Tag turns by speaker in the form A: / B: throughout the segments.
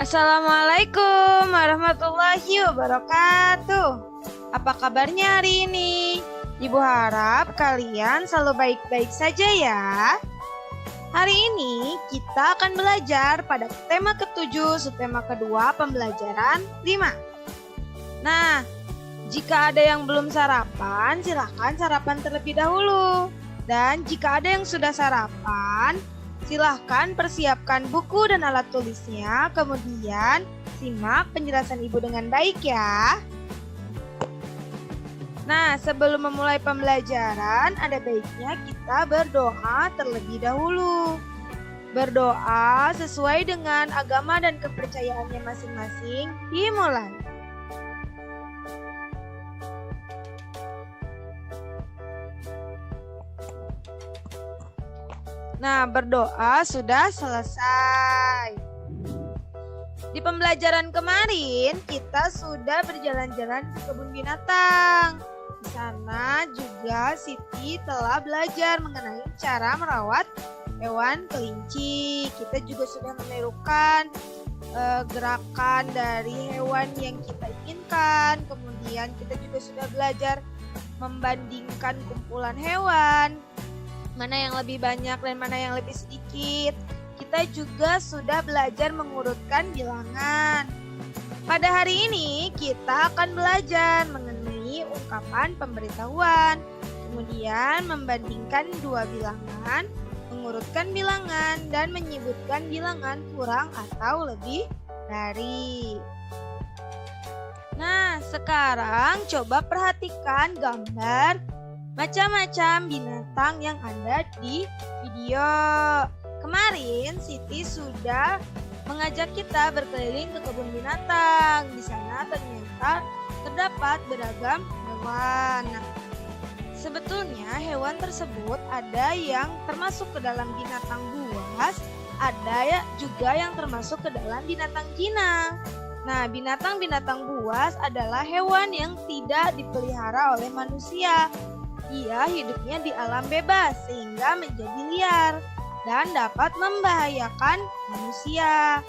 A: Assalamualaikum warahmatullahi wabarakatuh. Apa kabarnya hari ini? Ibu harap kalian selalu baik-baik saja ya. Hari ini kita akan belajar pada tema ke-7, subtema kedua pembelajaran 5. Nah, jika ada yang belum sarapan, silahkan sarapan terlebih dahulu. Dan jika ada yang sudah sarapan, silahkan persiapkan buku dan alat tulisnya, kemudian simak penjelasan ibu dengan baik ya. Nah, sebelum memulai pembelajaran, ada baiknya kita berdoa terlebih dahulu. Berdoa sesuai dengan agama dan kepercayaannya masing-masing, dimulai. Nah, berdoa sudah selesai. Di pembelajaran kemarin, kita sudah berjalan-jalan ke kebun binatang. Di sana juga Siti telah belajar mengenai cara merawat hewan kelinci. Kita juga sudah menirukan gerakan dari hewan yang kita inginkan. Kemudian kita juga sudah belajar membandingkan kumpulan hewan, mana yang lebih banyak dan mana yang lebih sedikit. Kita juga sudah belajar mengurutkan bilangan. Pada hari ini kita akan belajar mengenai ungkapan pemberitahuan, kemudian membandingkan dua bilangan, mengurutkan bilangan, dan menyebutkan bilangan kurang atau lebih dari. Nah, sekarang coba perhatikan gambar macam-macam binatang yang ada di video. Kemarin Siti sudah mengajak kita berkeliling ke kebun binatang. Di sana ternyata terdapat beragam hewan. Nah, sebetulnya hewan tersebut ada yang termasuk ke dalam binatang buas, ada juga yang termasuk ke dalam binatang jinak. Nah, binatang-binatang buas adalah hewan yang tidak dipelihara oleh manusia. Ia hidupnya di alam bebas sehingga menjadi liar dan dapat membahayakan manusia.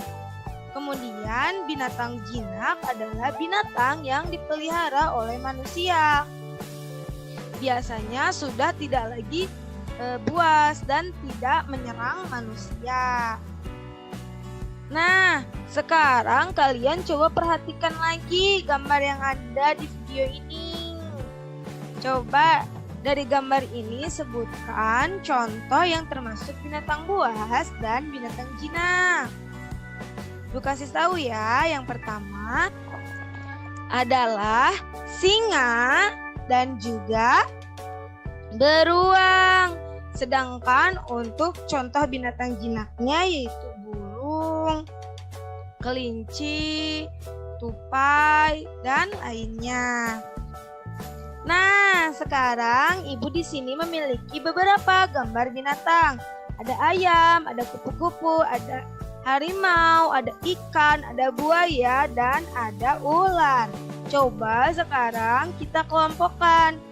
A: Kemudian binatang jinak adalah binatang yang dipelihara oleh manusia. Biasanya sudah tidak lagi buas dan tidak menyerang manusia. Nah, sekarang kalian coba perhatikan lagi gambar yang ada di video ini. Coba dari gambar ini sebutkan contoh yang termasuk binatang buas dan binatang jinak. Lu kasih tahu ya, yang pertama adalah singa dan juga beruang. Sedangkan untuk contoh binatang jinaknya yaitu burung, kelinci, tupai, dan lainnya. Nah, sekarang ibu di sini memiliki beberapa gambar binatang. Ada ayam, ada kupu-kupu, ada harimau, ada ikan, ada buaya, dan ada ular. Coba sekarang kita kelompokkan.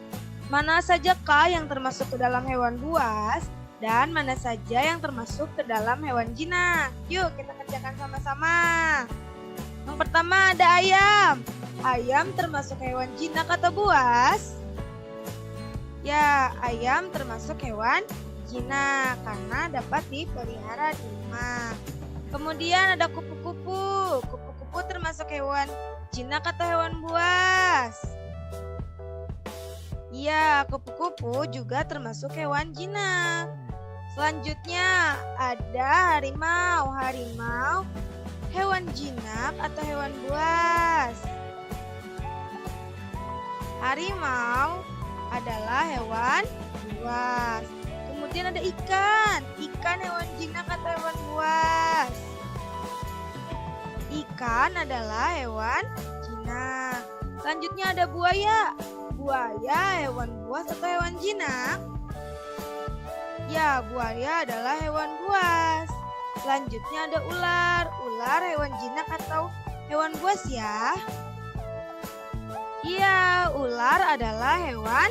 A: Mana sajakah yang termasuk ke dalam hewan buas dan mana saja yang termasuk ke dalam hewan jinak? Yuk kita kerjakan sama-sama. Yang pertama ada ayam. Ayam termasuk hewan jinak atau buas? Ya, ayam termasuk hewan jinak karena dapat dipelihara di rumah. Kemudian ada kupu-kupu. Kupu-kupu termasuk hewan jinak atau hewan buas? Ya, kupu-kupu juga termasuk hewan jinak. Selanjutnya ada harimau. Harimau hewan jinak atau hewan buas? Harimau adalah hewan buas. Kemudian ada ikan. Ikan hewan jinak atau hewan buas? Ikan adalah hewan jinak. Selanjutnya ada buaya. Buaya hewan buas atau hewan jinak? Ya, buaya adalah hewan buas. Selanjutnya ada ular. Ular hewan jinak atau hewan buas ya? Iya, ular adalah hewan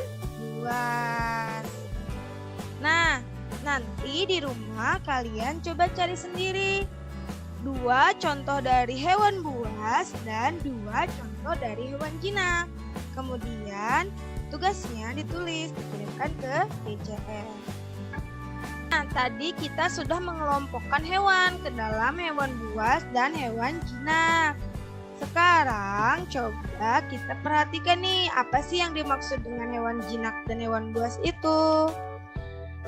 A: buas. Nah, nanti di rumah kalian coba cari sendiri 2 contoh dari hewan buas dan 2 contoh dari hewan jinak. Kemudian tugasnya ditulis, dikirimkan ke DCR. Nah, tadi kita sudah mengelompokkan hewan ke dalam hewan buas dan hewan jinak. Sekarang coba kita perhatikan nih, apa sih yang dimaksud dengan hewan jinak dan hewan buas itu?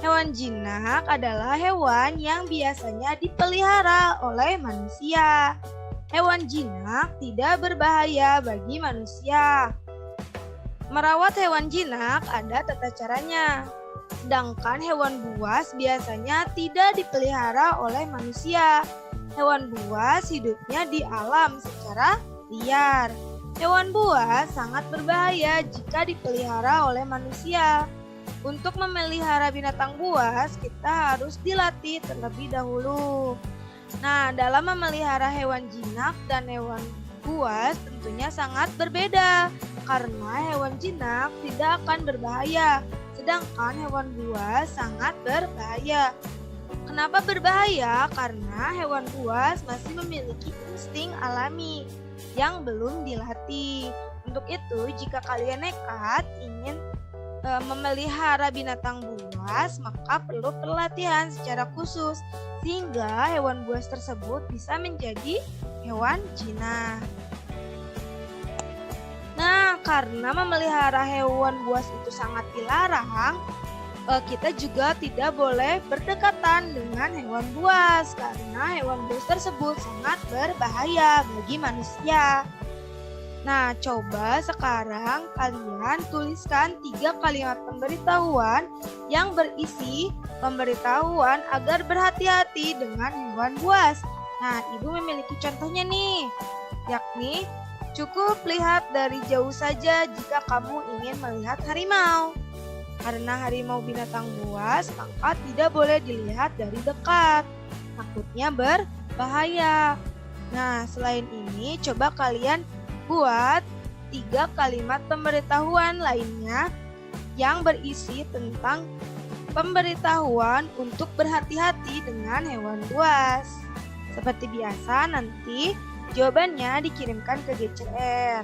A: Hewan jinak adalah hewan yang biasanya dipelihara oleh manusia. Hewan jinak tidak berbahaya bagi manusia. Merawat hewan jinak ada tata caranya. Sedangkan hewan buas biasanya tidak dipelihara oleh manusia. Hewan buas hidupnya di alam secara liar. Hewan buas sangat berbahaya jika dipelihara oleh manusia. Untuk memelihara binatang buas, kita harus dilatih terlebih dahulu. Nah, dalam memelihara hewan jinak dan hewan buas tentunya sangat berbeda. Karena hewan jinak tidak akan berbahaya, sedangkan hewan buas sangat berbahaya. Kenapa berbahaya? Karena hewan buas masih memiliki insting alami yang belum dilatih. Untuk itu, jika kalian nekat ingin memelihara binatang buas, maka perlu pelatihan secara khusus sehingga hewan buas tersebut bisa menjadi hewan jinak. Nah, karena memelihara hewan buas itu sangat dilarang, kita juga tidak boleh berdekatan dengan hewan buas karena hewan buas tersebut sangat berbahaya bagi manusia. Nah, coba sekarang kalian tuliskan 3 kalimat pemberitahuan yang berisi pemberitahuan agar berhati-hati dengan hewan buas. Nah, Ibu memiliki contohnya nih, yakni cukup lihat dari jauh saja jika kamu ingin melihat harimau. Karena harimau binatang buas, maka tidak boleh dilihat dari dekat. Takutnya berbahaya. Nah, selain ini, coba kalian buat 3 kalimat pemberitahuan lainnya yang berisi tentang pemberitahuan untuk berhati-hati dengan hewan buas. Seperti biasa, nanti jawabannya dikirimkan ke GCR.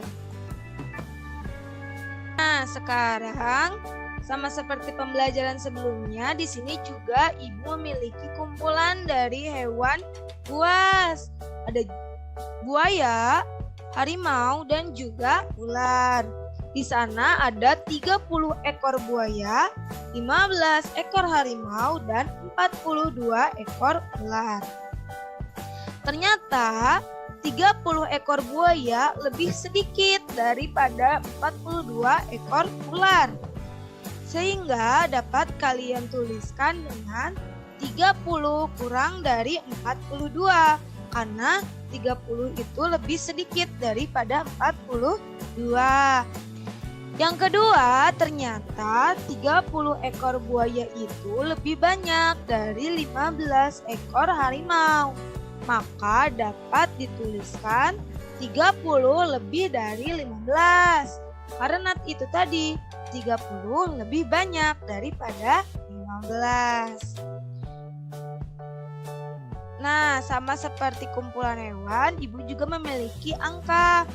A: Nah, sekarang sama seperti pembelajaran sebelumnya, di sini juga Ibu memiliki kumpulan dari hewan buas. Ada buaya, harimau, dan juga ular. Di sana ada 30 ekor buaya, 15 ekor harimau, dan 42 ekor ular. Ternyata 30 ekor buaya lebih sedikit daripada 42 ekor ular. Sehingga dapat kalian tuliskan dengan 30 kurang dari 42. Karena 30 itu lebih sedikit daripada 42. Yang kedua, ternyata 30 ekor buaya itu lebih banyak dari 15 ekor harimau. Maka dapat dituliskan 30 lebih dari 15. Karena itu tadi, 30 lebih banyak daripada 15. Nah, sama seperti kumpulan hewan, Ibu juga memiliki angka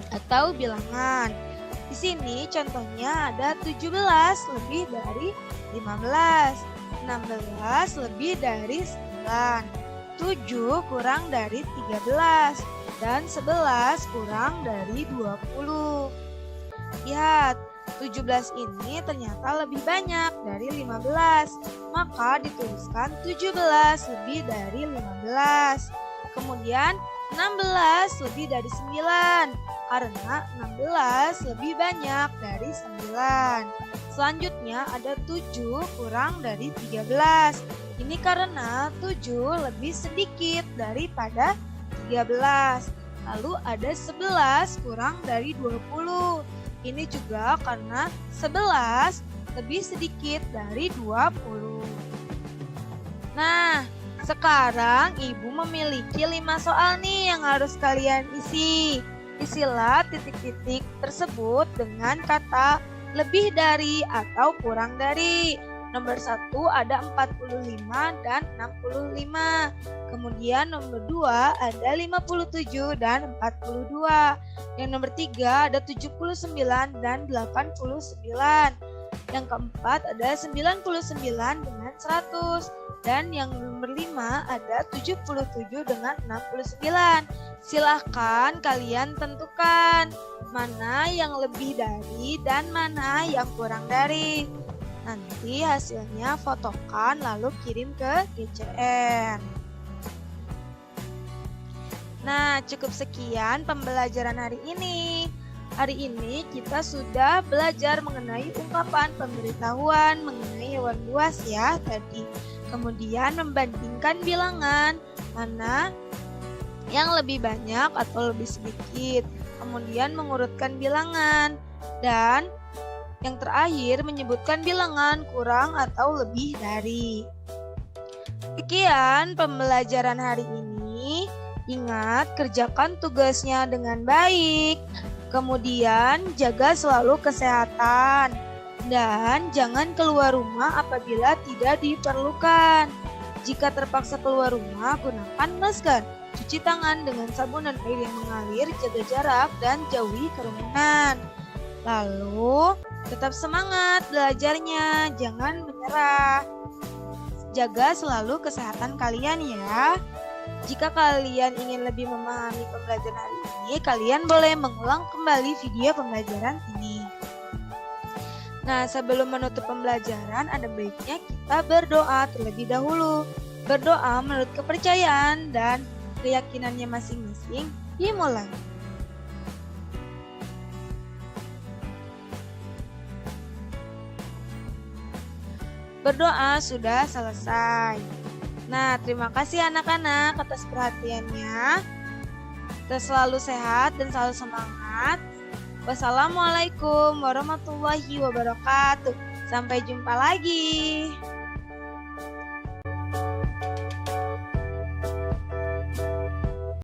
A: atau bilangan. Di sini contohnya ada 17 lebih dari 15, 16 lebih dari 9, 7 kurang dari 13, dan 11 kurang dari 20. Lihat, 17 ini ternyata lebih banyak dari 15, maka dituliskan 17 lebih dari 15. Kemudian 16 lebih dari 9, karena 16 lebih banyak dari 9. Selanjutnya ada 7 kurang dari 13. Ini karena 7 lebih sedikit daripada 13. Lalu ada 11 kurang dari 20. Ini juga karena 11 lebih sedikit dari 20. Nah, sekarang Ibu memiliki 5 soal nih yang harus kalian isi. Isilah titik-titik tersebut dengan kata lebih dari atau kurang dari. Nomor 1 ada 45 dan 65. Kemudian nomor 2 ada 57 dan 42. Yang nomor 3 ada 79 dan 89. Yang keempat ada 99 dengan 100. Dan yang nomor 5 ada 77 dengan 69. Silahkan kalian tentukan mana yang lebih dari dan mana yang kurang dari. Nanti hasilnya fotokan lalu kirim ke GCN. Nah, cukup sekian pembelajaran hari ini. Hari ini kita sudah belajar mengenai ungkapan pemberitahuan mengenai hewan buas ya tadi. Kemudian membandingkan bilangan mana yang lebih banyak atau lebih sedikit. Kemudian mengurutkan bilangan. Dan yang terakhir menyebutkan bilangan kurang atau lebih dari. Sekian pembelajaran hari ini. Ingat, kerjakan tugasnya dengan baik. Kemudian jaga selalu kesehatan. Dan jangan keluar rumah apabila tidak diperlukan. Jika terpaksa keluar rumah, gunakan masker. Cuci tangan dengan sabun dan air yang mengalir, jaga jarak, dan jauhi kerumunan. Lalu, tetap semangat belajarnya, jangan menyerah. Jaga selalu kesehatan kalian ya. Jika kalian ingin lebih memahami pembelajaran hari ini, kalian boleh mengulang kembali video pembelajaran ini. Nah, sebelum menutup pembelajaran, ada baiknya kita berdoa terlebih dahulu. Berdoa menurut kepercayaan dan keyakinannya masing-masing. Dimulai. Berdoa sudah selesai. Nah, terima kasih anak-anak atas perhatiannya. Kita selalu sehat dan selalu semangat. Wassalamualaikum warahmatullahi wabarakatuh. Sampai jumpa lagi.